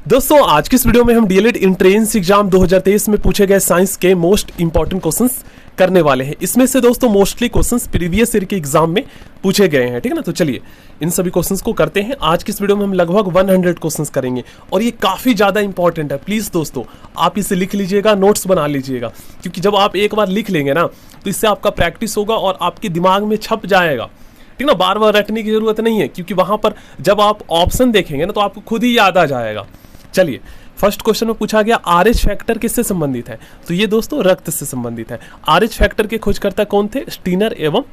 दोस्तों आज की इस वीडियो में हम डीएलएड एंट्रेंस एग्जाम 2023 में पूछे गए साइंस के मोस्ट इंपॉर्टेंट क्वेश्चंस करने वाले हैं। इसमें से दोस्तों मोस्टली क्वेश्चंस प्रीवियस ईयर के एग्जाम में पूछे गए हैं, ठीक है ना। तो चलिए इन सभी क्वेश्चंस को करते हैं। आज की इस वीडियो में हम लगभग 100 क्वेश्चंस करेंगे और ये काफी ज्यादा इंपॉर्टेंट है। प्लीज दोस्तों आप इसे लिख लीजिएगा, नोट्स बना लीजिएगा, क्योंकि जब आप एक बार लिख लेंगे ना तो इससे आपका प्रैक्टिस होगा और आपके दिमाग में छप जाएगा, ठीक ना। बार बार रटने की जरूरत नहीं है, क्योंकि वहां पर जब आप ऑप्शन देखेंगे ना तो आपको खुद ही याद आ जाएगा। चलिए फर्स्ट क्वेश्चन में पूछा गया RH फैक्टर किससे संबंधित है, तो ये दोस्तों रक्त से संबंधित है। RH फैक्टर के खोजकर्ता कौन थे? स्टीनर एवं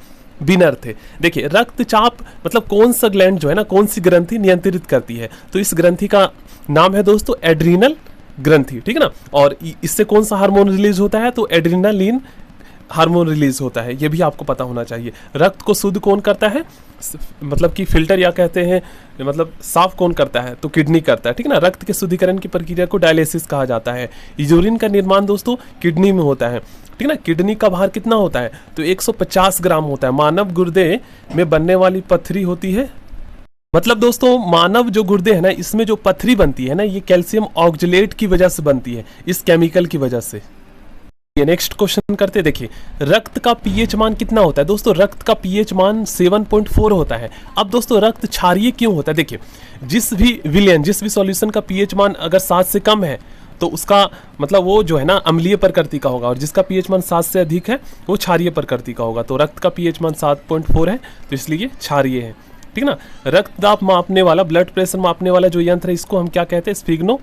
बिनर थे। देखिए रक्तचाप मतलब कौन सा ग्लैंड जो है ना, कौन सी ग्रंथि नियंत्रित करती है, तो इस ग्रंथि का नाम है दोस्तों एड्रीनल ग्रंथि, ठीक है ना। और इससे कौन सा हार्मोन रिलीज होता है, तो एड्रीनालिन हार्मोन रिलीज होता है, ये भी आपको पता होना चाहिए। रक्त को शुद्ध कौन करता है, मतलब कि फिल्टर या कहते हैं मतलब साफ कौन करता है, तो किडनी करता है, ठीक है ना। रक्त के शुद्धिकरण की प्रक्रिया को डायलिसिस कहा जाता है। यूरिन का निर्माण दोस्तों किडनी में होता है, ठीक है ना। किडनी का भार कितना होता है, तो 150 ग्राम होता है। मानव गुर्दे में बनने वाली पथरी होती है, मतलब दोस्तों मानव जो गुर्दे है ना, इसमें जो पथरी बनती है ना, ये कैल्शियम ऑक्जेलेट की वजह से बनती है, इस केमिकल की वजह से। नेक्स्ट क्वेश्चन करते, देखिए रक्त का पीएच मान कितना होता है दोस्तों? रक्त का पीएच मान 7.4 होता है। अब दोस्तों रक्त क्षारीय क्यों होता है? देखिए जिस भी सॉल्यूशन का पीएच मान अगर 7 से कम है तो उसका मतलब वो जो है ना अम्लीय प्रकृति का होगा, और जिसका पीएच मान 7 से अधिक है वो क्षारीय प्रकृति का होगा। तो रक्त का पीएच मान 7.4 है तो इसलिए क्षारीय है, ठीक ना। रक्तदाब मापने वाला, ब्लड प्रेशर मापने वाला जो यंत्र है इसको हम क्या कहते हैं? स्फिग्नो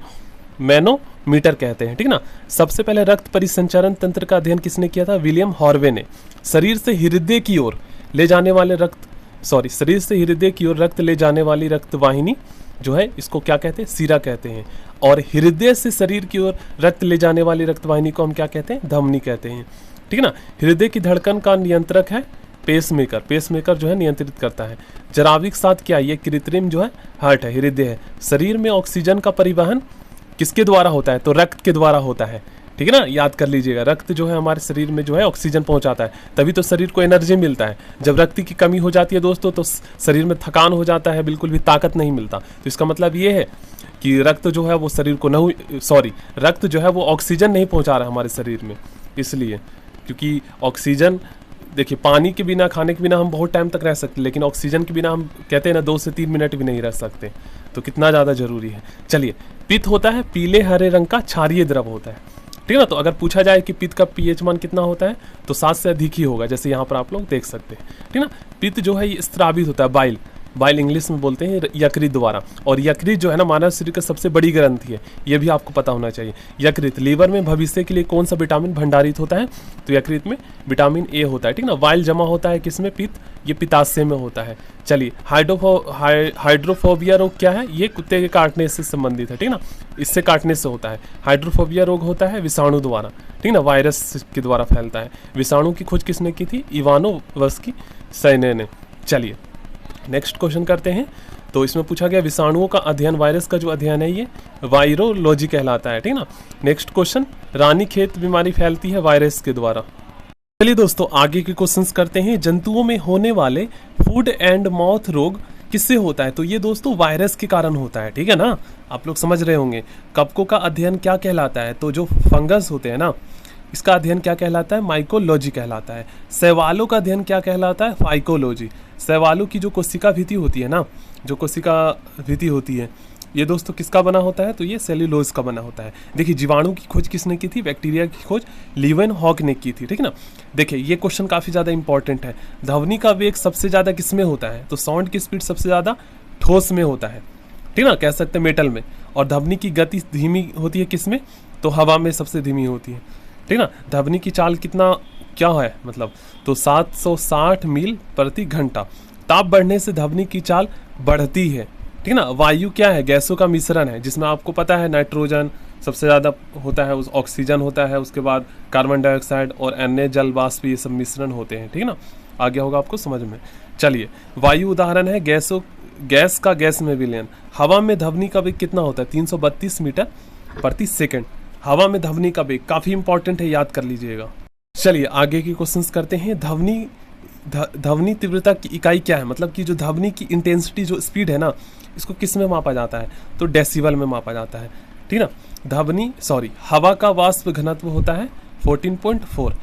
मैनोमीटर कहते हैं, ठीक ना। सबसे पहले रक्त परिसंचरण तंत्र का अध्ययन किसने किया था? विलियम हॉर्वे ने। शरीर से हृदय की ओर ले जाने वाले शरीर से हृदय की ओर रक्त ले जाने वाली रक्तवाहिनी जो है इसको क्या कहते हैं? शिरा कहते हैं। और हृदय से शरीर की ओर रक्त ले जाने वाली रक्तवाहिनी को हम क्या कहते हैं? धमनी कहते हैं, ठीक है ना। हृदय की धड़कन का नियंत्रक है पेसमेकर। पेसमेकर जो है नियंत्रित करता है। जराविक साथ क्या, ये कृत्रिम जो है हार्ट है, हृदय है। शरीर में ऑक्सीजन का परिवहन किसके द्वारा होता है? तो रक्त के द्वारा होता है, ठीक है ना। याद कर लीजिएगा, रक्त जो है हमारे शरीर में जो है ऑक्सीजन पहुंचाता है, तभी तो शरीर को एनर्जी मिलता है। जब रक्त की कमी हो जाती है दोस्तों तो शरीर में थकान हो जाता है, बिल्कुल भी ताकत नहीं मिलता। तो इसका मतलब ये है कि रक्त जो है वो शरीर को रक्त जो है वो ऑक्सीजन नहीं पहुंचा रहा है हमारे शरीर में, इसलिए। क्योंकि ऑक्सीजन देखिए पानी के बिना, खाने के बिना हम बहुत टाइम तक रह सकते हैं, लेकिन ऑक्सीजन के बिना हम कहते हैं ना 2 से 3 मिनट भी नहीं रह सकते, तो कितना ज़्यादा जरूरी है। चलिए पित्त होता है पीले हरे रंग का क्षारीय द्रव होता है, ठीक है ना। तो अगर पूछा जाए कि पित्त का पीएच मान कितना होता है तो 7 से अधिक ही होगा, जैसे यहाँ पर आप लोग देख सकते हैं, ठीक है ना। पित्त जो है ये स्रावित होता है, बाइल इंग्लिश में बोलते हैं, यकृत द्वारा। और यकृत जो है ना मानव शरीर का सबसे बड़ी ग्रंथि है, ये भी आपको पता होना चाहिए। यकृत लीवर में भविष्य के लिए कौन सा विटामिन भंडारित होता है, तो यकृत में विटामिन ए होता है, ठीक ना। वाइल जमा होता है किसमें? पित्त, ये पित्ताशय में होता है। चलिए हाइड्रोफोबिया रोग क्या है? ये कुत्ते के काटने से संबंधित है, ठीक ना, इससे काटने से होता है। हाइड्रोफोबिया रोग होता है विषाणु द्वारा, ठीक ना, वायरस के द्वारा फैलता है। विषाणु की खोज किसने की थी? इवानोवस्की सैने ने। चलिए नेक्स्ट क्वेश्चन करते हैं। तो इसमें पूछा गया विषाणुओं का अध्ययन, वायरस का जो अध्ययन है ये वायरोलॉजी कहलाता है, ठीक ना। नेक्स्ट क्वेश्चन, रानीखेत बीमारी फैलती है वायरस के द्वारा। चलिए दोस्तों आगे के क्वेश्चंस करते हैं। जंतुओं में होने वाले फूड एंड माउथ रोग किससे होता है? तो ये दोस्तों वायरस के कारण होता है, ठीक है ना। आप लोग समझ रहे होंगे। कवकों का अध्ययन क्या कहलाता है? तो जो फंगस होते हैं ना, इसका अध्ययन क्या कहलाता है? माइकोलॉजी कहलाता है। शैवालों का अध्ययन क्या कहलाता है? फाइकोलॉजी। शैवालों की जो कोशिका भित्ति होती है ना, जो कोशिका भित्ति होती है, ये दोस्तों किसका बना होता है? तो ये सेल्यूलोज का बना होता है। देखिए जीवाणु की खोज किसने की थी? बैक्टीरिया की खोज लीवेनहॉक ने की थी, ठीक है ना। देखिए ये क्वेश्चन काफी ज्यादा इंपॉर्टेंट है। ध्वनि का वेग सबसे ज्यादा किसमें होता है? तो साउंड की स्पीड सबसे ज्यादा ठोस में होता है, ठीक ना, कह सकते हैं मेटल में। और ध्वनि की गति धीमी होती है किसमें? तो हवा में सबसे धीमी होती है, ठीक ना। ध्वनि की चाल कितना क्या है मतलब, तो 760 मील प्रति घंटा। ताप बढ़ने से ध्वनि की चाल बढ़ती है, ठीक ना। वायु क्या है? गैसों का मिश्रण है, जिसमें आपको पता है नाइट्रोजन सबसे ज़्यादा होता है, उस ऑक्सीजन होता है, उसके बाद कार्बन डाइऑक्साइड और अन्य जल वाष्प, ये सब मिश्रण होते हैं, ठीक ना। आ गया होगा आपको समझ में। चलिए वायु उदाहरण है गैस का गैस में विलयन। हवा में ध्वनि का वेग कितना होता है? 332 मीटर प्रति सेकंड। हवा में ध्वनि का वेग काफी इंपॉर्टेंट है, याद कर लीजिएगा। चलिए आगे की क्वेश्चंस करते हैं। ध्वनि ध्वनि तीव्रता की इकाई क्या है, मतलब कि जो ध्वनि की इंटेंसिटी जो स्पीड है ना, इसको किस में मापा जाता है, तो डेसिबल में मापा जाता है, ठीक ना। हवा का वाष्प घनत्व होता है 14.4।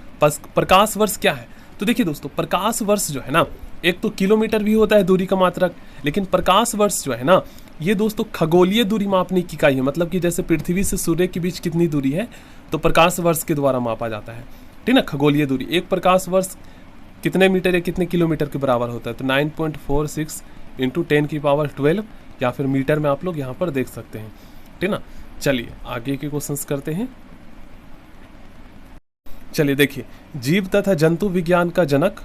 प्रकाश वर्ष क्या है, तो देखिए दोस्तों, प्रकाश वर्ष जो है ना, एक तो किलोमीटर भी होता है दूरी का मात्रक, लेकिन प्रकाश वर्ष जो है ना, ये दोस्तों खगोलीय दूरी मापने की इकाई है। मतलब कि जैसे पृथ्वी से सूर्य के बीच कितनी दूरी है, तो प्रकाश वर्ष के द्वारा मापा जाता है, ठीक ना। खगोलीय दूरी, एक प्रकाश वर्ष कितने मीटर या कितने किलोमीटर के बराबर होता है, तो 9.46 इंटू 10⁻12 या फिर मीटर में आप लोग यहाँ पर देख सकते हैं, ठीक ना। चलिए आगे के क्वेश्चंस करते हैं। चलिए देखिए, जीव तथा जंतु विज्ञान का जनक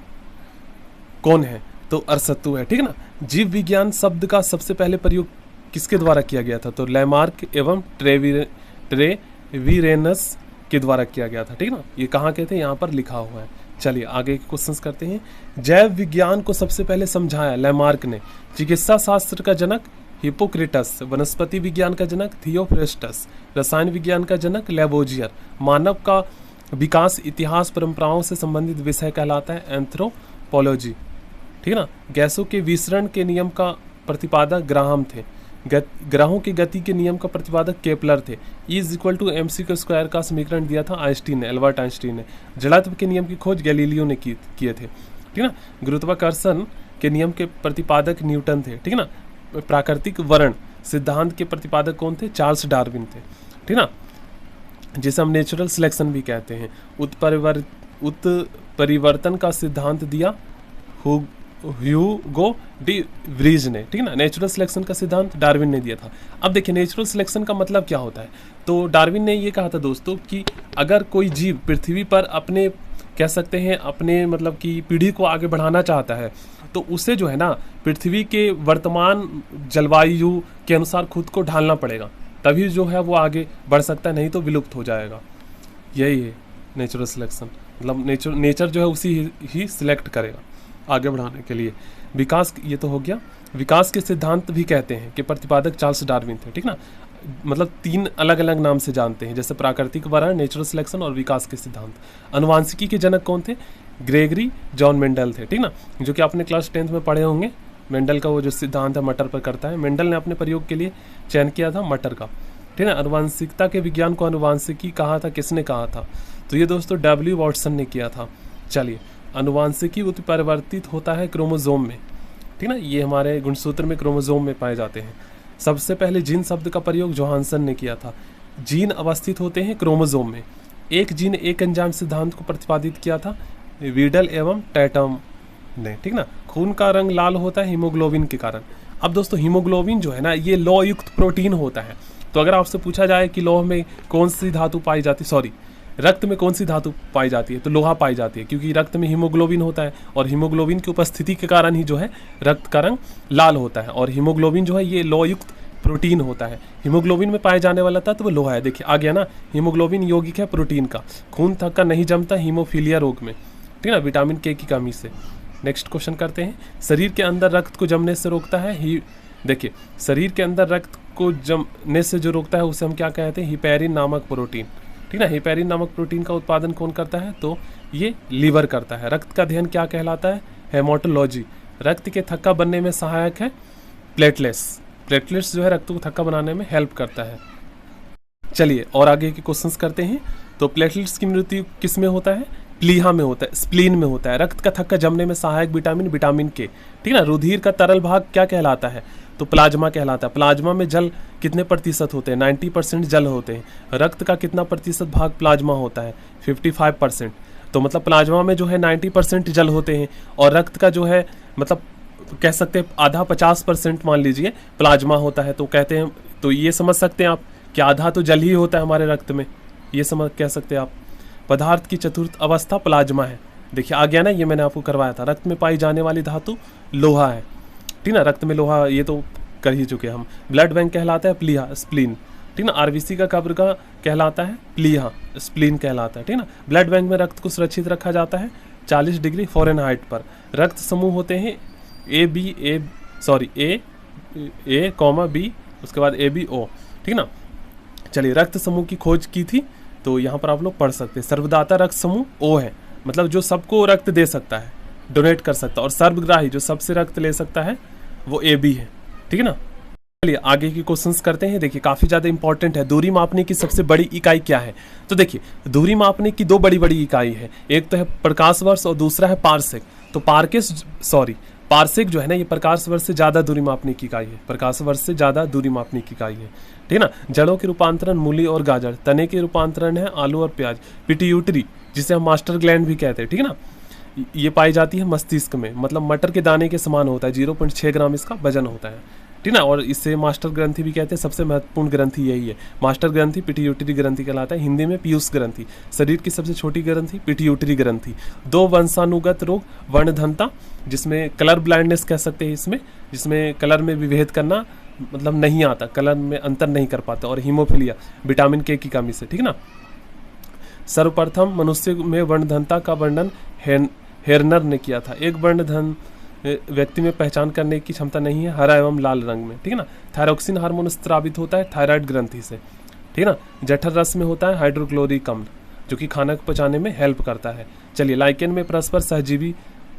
कौन है, तो अरस्तू है, ठीक है ना। जीव विज्ञान शब्द का सबसे पहले प्रयोग किसके द्वारा किया गया था, तो लैमार्क एवं ट्रेविरेनस के द्वारा किया गया था, ठीक है ना। ये कहाँ के थे, यहाँ पर लिखा हुआ है। चलिए आगे के क्वेश्चंस करते हैं। जैव विज्ञान को सबसे पहले समझाया लैमार्क ने। चिकित्सा शास्त्र का जनक हिप्पोक्रेटस, वनस्पति विज्ञान का जनक थियोफ्रेस्टस, रसायन विज्ञान का जनक लेवोजियर, मानव का विकास इतिहास परंपराओं से संबंधित विषय कहलाता है एंथ्रोपोलॉजी, ठीक है ना। गैसों के विसरण के नियम का प्रतिपादक ग्राहम थे। ग्रहों की गति के नियम का प्रतिपादक केपलर थे। E=mc² का समीकरण दिया था आइंस्टीन ने, एल्बर्ट आइंस्टीन ने। जड़त्व के नियम की खोज गैलीलियो ने किए थे, ठीक ना। गुरुत्वाकर्षण के नियम के प्रतिपादक न्यूटन थे, ठीक ना। प्राकृतिक वर्ण सिद्धांत के प्रतिपादक कौन थे, चार्ल्स डार्विन थे, ठीक ना, जिसे हम नेचुरल सिलेक्शन भी कहते हैं। उत्परिवर्तन का सिद्धांत दिया ह्यूगो डी व्रीज ने, ठीक ना। नेचुरल सिलेक्शन का सिद्धांत डार्विन ने दिया था। अब देखिए नेचुरल सिलेक्शन का मतलब क्या होता है, तो डार्विन ने ये कहा था दोस्तों कि अगर कोई जीव पृथ्वी पर अपने कह सकते हैं अपने मतलब कि पीढ़ी को आगे बढ़ाना चाहता है, तो उसे जो है ना पृथ्वी के वर्तमान जलवायु के अनुसार खुद को ढालना पड़ेगा, तभी जो है वो आगे बढ़ सकता है, नहीं तो विलुप्त हो जाएगा। यही है नेचुरल सिलेक्शन, मतलब नेचर जो है उसी ही सिलेक्ट करेगा आगे बढ़ाने के लिए। विकास, ये तो हो गया। विकास के सिद्धांत भी कहते हैं कि प्रतिपादक चार्ल्स डार्विन थे, ठीक ना। मतलब 3 अलग अलग नाम से जानते हैं, जैसे प्राकृतिक वर्ण, नेचुरल सिलेक्शन और विकास के सिद्धांत। अनुवांशिकी के जनक कौन थे, ग्रेगरी जॉन मेंडल थे, ठीक ना, जो कि आपने क्लास 10th में पढ़े होंगे। मेंडल का वो जो सिद्धांत है मटर पर करता है, मेंडल ने अपने प्रयोग के लिए चयन किया था मटर का, ठीक है। अनुवांशिकता के विज्ञान को अनुवांशिकी कहा था, किसने कहा था, तो ये दोस्तों W. वॉटसन ने किया था। चलिए, अनुवांशिकी उत्परिवर्तित होता है क्रोमोजोम में, ठीक ना, ये हमारे गुणसूत्र में क्रोमोजोम में पाए जाते हैं। सबसे पहले जीन शब्द का प्रयोग जोहानसन ने किया था। जीन अवस्थित होते हैं क्रोमोजोम में। एक जीन एक एंजाइम सिद्धांत को प्रतिपादित किया था वीडल एवं टैटम ने, ठीक ना। खून का रंग लाल होता है हीमोग्लोबिन के कारण। अब दोस्तों हीमोग्लोबिन जो है ना, ये लौह युक्त प्रोटीन होता है। तो अगर आपसे पूछा जाए कि लौह में कौन सी धातु पाई जाती, रक्त में कौन सी धातु पाई जाती है, तो लोहा पाई जाती है, क्योंकि रक्त में हीमोग्लोबिन होता है और हीमोग्लोबिन की उपस्थिति के कारण ही जो है रक्त का रंग लाल होता है। और हीमोग्लोबिन जो है ये लौहयुक्त प्रोटीन होता है। हीमोग्लोबिन में पाए जाने वाला तत्व लोहा है। देखिए आ गया ना, हीमोग्लोबिन यौगिक है प्रोटीन का। खून थक्का नहीं जमता हीमोफीलिया रोग में, ठीक है ना, विटामिन के की कमी से। नेक्स्ट क्वेश्चन करते हैं। शरीर के अंदर रक्त को जमने से रोकता है देखिए, शरीर के अंदर रक्त को जमने से जो रोकता है उसे हम क्या कहते हैं, हिपैरिन नामक प्रोटीन, ठीक ना। हिपैरिन नामक प्रोटीन का उत्पादन कौन करता है, तो ये लीवर करता है। रक्त का अध्ययन क्या कहलाता है, हेमाटोलॉजी। रक्त के थक्का बनने में सहायक है प्लेटलेट्स जो है रक्त को थक्का बनाने में हेल्प करता है। चलिए और आगे के क्वेश्चंस करते हैं। तो प्लेटलेट्स की मृत्यु किस में होता है, प्लीहा में होता है, स्प्लीन में होता है। रक्त का थक्का जमने में सहायक विटामिन के, ठीक ना। रुधिर का तरल भाग क्या कहलाता है, तो प्लाज्मा कहलाता है। प्लाज्मा में जल कितने प्रतिशत होते हैं, 90% जल होते हैं। रक्त का कितना प्रतिशत भाग प्लाज्मा होता है, 55%। तो मतलब प्लाज्मा में जो है 90% जल होते हैं और रक्त का जो है मतलब कह सकते हैं आधा 50% मान लीजिए प्लाज्मा होता है। तो कहते हैं, तो ये समझ सकते हैं आप कि आधा तो जल ही होता है हमारे रक्त में, ये समझ कह सकते हैं आप। पदार्थ की चतुर्थ अवस्था प्लाज्मा है। देखिए आ गया ना, ये मैंने आपको करवाया था। रक्त में पाई जाने वाली धातु लोहा है, ठीक ना। रक्त में लोहा ये तो कर ही चुके हम। ब्लड बैंक कहलाता है प्लीहा, स्प्लीन, ठीक ना। आरबीसी का कब्र का कहलाता है प्लीहा, स्प्लीन कहलाता है, ठीक ना। ब्लड बैंक में रक्त को सुरक्षित रखा जाता है 40 डिग्री फ़ारेनहाइट पर। रक्त समूह होते हैं ए कॉमा बी, उसके बाद ABO, ठीक ना। चलिए, रक्त समूह की खोज की थी तो यहाँ पर आप लोग पढ़ सकते हैं। सर्वदाता रक्त समूह O है, मतलब जो सबको रक्त दे सकता है, डोनेट कर सकता है। और सर्वग्राही जो सबसे रक्त ले सकता है वो ए बी है, ठीक है ना। चलिए आगे की क्वेश्चंस करते हैं। देखिए काफी ज्यादा इंपॉर्टेंट है, दूरी मापने की सबसे बड़ी इकाई क्या है। तो देखिए दूरी मापने की दो बड़ी बड़ी इकाई है, एक तो है प्रकाश वर्ष और दूसरा है पारसेक। तो पारसेक जो है ना, ये प्रकाश वर्ष से ज्यादा दूरी मापने की इकाई है, प्रकाश वर्ष से ज्यादा दूरी मापने की इकाई है, ठीक है ना। जड़ों के रूपांतरण मूली और गाजर, तने के रूपांतरण है आलू और प्याज, पिट्यूटरी जिसे हम मास्टर ग्लैंड भी कहते हैं, ठीक है ना, ये पाई जाती है मस्तिष्क में, मतलब मटर के दाने के समान होता है, 0.6 ग्राम इसका वजन होता है, ठीक है ना। और इसे मास्टर ग्रंथि भी कहते हैं, सबसे महत्वपूर्ण ग्रंथि यही है। मास्टर ग्रंथि पिट्यूटरी ग्रंथि कहलाता है, हिंदी में पीयूष ग्रंथि। शरीर की सबसे छोटी ग्रंथि पिट्यूटरी ग्रंथि। दो वंशानुगत रोग, वर्णधनता जिसमें कलर ब्लाइंडनेस कह सकते हैं इसमें, जिसमें कलर में विभेद करना मतलब नहीं आता, कलर में अंतर नहीं कर पाता, और हीमोफिलिया विटामिन के की कमी से, ठीक है ना। सर्वप्रथम मनुष्य में वर्णधनता का वर्णन हेरनर ने किया था। एक वर्णधन व्यक्ति में पहचान करने की क्षमता नहीं है, हरा एवं लाल रंग में, ठीक है ना। थायरोक्सिन हार्मोन स्रावित होता है थायराइड ग्रंथि से, ठीक है ना। जठर रस में होता है हाइड्रोक्लोरिक अम्ल जो कि खाना को पचाने में हेल्प करता है। चलिए लाइकेन में परस्पर सहजीवी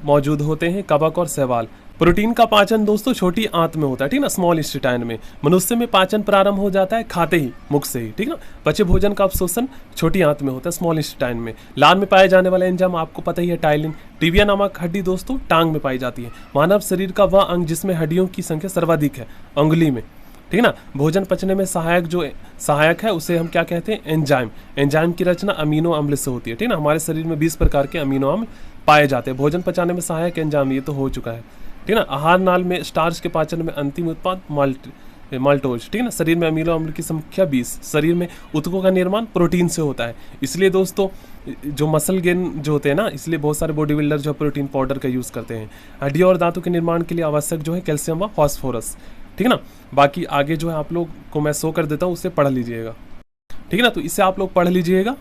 मौजूद होते हैं, कवक और शैवाल। प्रोटीन का पाचन दोस्तों छोटी आंत में होता है, ठीक है ना, स्मॉल इंटेस्टाइन में। मनुष्य में पाचन प्रारंभ हो जाता है खाते ही, मुख से ही, ठीक है ना। पचे भोजन का अवशोषण छोटी आंत में होता है, स्मॉल इंटेस्टाइन में। लार में पाए जाने वाला एंजाइम आपको पता ही है, टाइलिन। टिबिया नामक हड्डी दोस्तों टांग में पाई जाती है। मानव शरीर का वह अंग जिसमें हड्डियों की संख्या सर्वाधिक है, अंगुली में, ठीक है ना। भोजन पचने में सहायक है उसे हम क्या कहते हैं, एंजाइम। एंजाइम की रचना अमीनो अम्ल से होती है, ठीक है ना। हमारे शरीर में 20 प्रकार के अमीनो अम्ल पाए जाते हैं। भोजन पचाने में सहायक एंजाइम, ये तो हो चुका है, ठीक है ना। आहार नाल में स्टार्च के पाचन में अंतिम उत्पाद माल्टोज, ठीक है ना। शरीर में अमीनो अम्ल की संख्या 20। शरीर में ऊतकों का निर्माण प्रोटीन से होता है, इसलिए दोस्तों जो मसल गेन जो होते हैं ना, इसलिए बहुत सारे बॉडी बिल्डर जो प्रोटीन पाउडर का यूज़ करते हैं। हड्डियों और दांतों के निर्माण के लिए आवश्यक जो है कैल्शियम व फॉस्फोरस, ठीक है ना। बाकी आगे जो है आप लोग को मैं शो कर देता हूँ, उससे पढ़ लीजिएगा, ठीक है ना। तो इससे आप लोग पढ़ लीजिएगा।